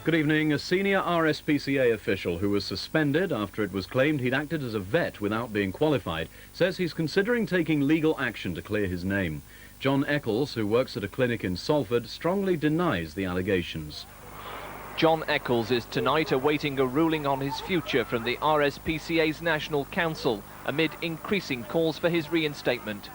Good evening. A senior RSPCA official who was suspended after it was claimed he'd acted as a vet without being qualified says he's considering taking legal action to clear his name. John Eccles, who works at a clinic in Salford, strongly denies the allegations. John Eccles is tonight awaiting a ruling on his future from the RSPCA's National Council amid increasing calls for his reinstatement.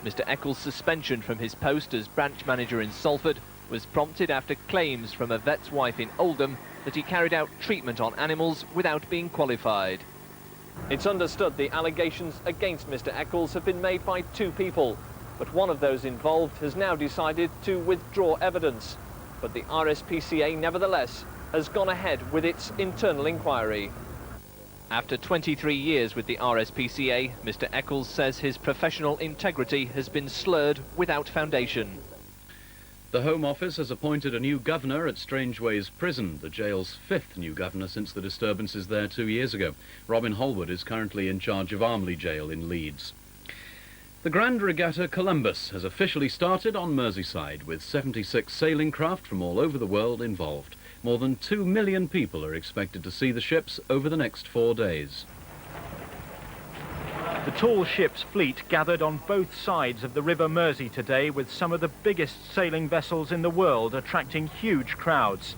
Mr. Eccles' suspension from his post as branch manager in Salford was prompted after claims from a vet's wife in Oldham that he carried out treatment on animals without being qualified. It's understood the allegations against Mr. Eccles have been made by two people, but one of those involved has now decided to withdraw evidence. But the RSPCA, nevertheless, has gone ahead with its internal inquiry. After 23 years with the RSPCA, Mr. Eccles says his professional integrity has been slurred without foundation. The Home Office has appointed a new governor at Strangeways Prison, the jail's fifth new governor since the disturbances there 2 years ago. Robin Holwood is currently in charge of Armley Jail in Leeds. The Grand Regatta Columbus has officially started on Merseyside, with 76 sailing craft from all over the world involved. More than 2 million people are expected to see the ships over the next 4 days. The tall ship's fleet gathered on both sides of the River Mersey today, with some of the biggest sailing vessels in the world attracting huge crowds.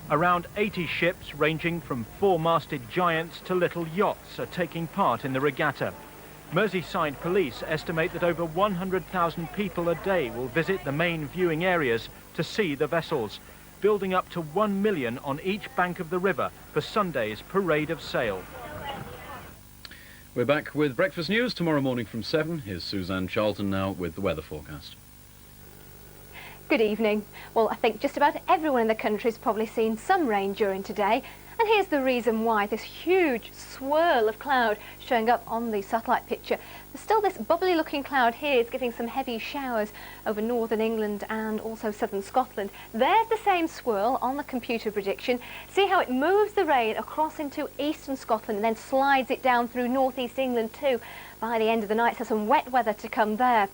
Around 80 ships, ranging from four-masted giants to little yachts, are taking part in the regatta. Merseyside police estimate that over 100,000 people a day will visit the main viewing areas to see the vessels, building up to 1 million on each bank of the river for Sunday's Parade of Sail. We're back with Breakfast News tomorrow morning from 7. Here's Suzanne Charlton now with the weather forecast. Good evening. Well, I think just about everyone in the country's probably seen some rain during today. And here's the reason why. This huge swirl of cloud showing up on the satellite picture. There's still this bubbly looking cloud here. It's giving some heavy showers over northern England and also southern Scotland. There's the same swirl on the computer prediction. See how it moves the rain across into eastern Scotland and then slides it down through northeast England too by the end of the night. So some wet weather to come there.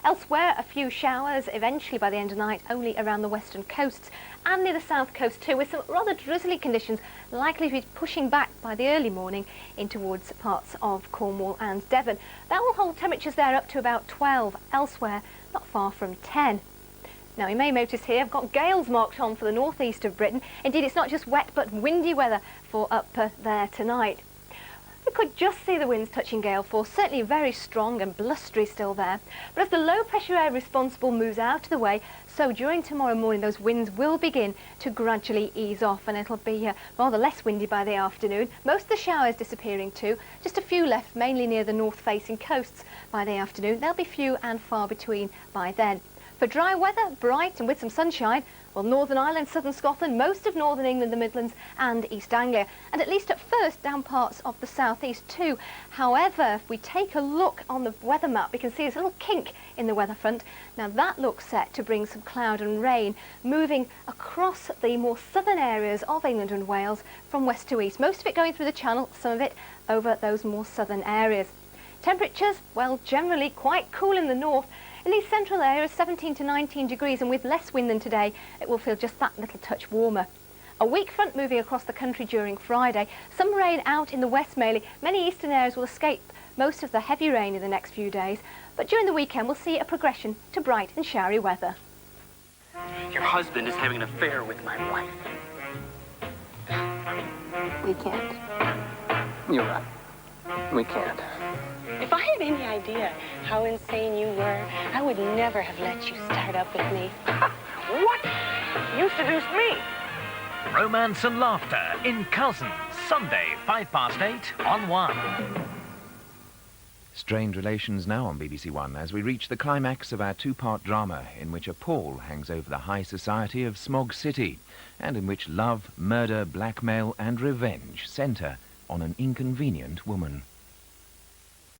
Elsewhere, a few showers eventually by the end of the night, only around the western coasts and near the south coast too, with some rather drizzly conditions likely to be pushing back by the early morning in towards parts of Cornwall and Devon. That will hold temperatures there up to about 12, elsewhere not far from 10. Now, you may notice here I've got gales marked on for the northeast of Britain. Indeed, it's not just wet but windy weather for up there tonight. We could just see the winds touching gale force, certainly very strong and blustery still there. But as the low pressure air responsible moves out of the way, so during tomorrow morning those winds will begin to gradually ease off and it'll be rather less windy by the afternoon. Most of the showers disappearing too, just a few left, mainly near the north facing coasts by the afternoon. They'll be few and far between by then. For dry weather, bright and with some sunshine, well, Northern Ireland, southern Scotland, most of northern England, the Midlands and East Anglia, and at least at first down parts of the southeast too. However, if we take a look on the weather map, we can see there's a little kink in the weather front. Now that looks set to bring some cloud and rain moving across the more southern areas of England and Wales from west to east. Most of it going through the Channel, some of it over those more southern areas. Temperatures, well, generally quite cool in the north. In these central areas, 17 to 19 degrees, and with less wind than today, it will feel just that little touch warmer. A weak front moving across the country during Friday. Some rain out in the west mainly. Many eastern areas will escape most of the heavy rain in the next few days. But during the weekend, we'll see a progression to bright and showery weather. Your husband is having an affair with my wife. We can't. You're right. We can't. If I had any idea how insane you were, I would never have let you start up with me. What? You seduced me. Romance and laughter in Cousins, Sunday, 8:05 on 1. Strained relations now on BBC1 as we reach the climax of our two-part drama in which a pall hangs over the high society of Smog City and in which love, murder, blackmail and revenge centre on an inconvenient woman.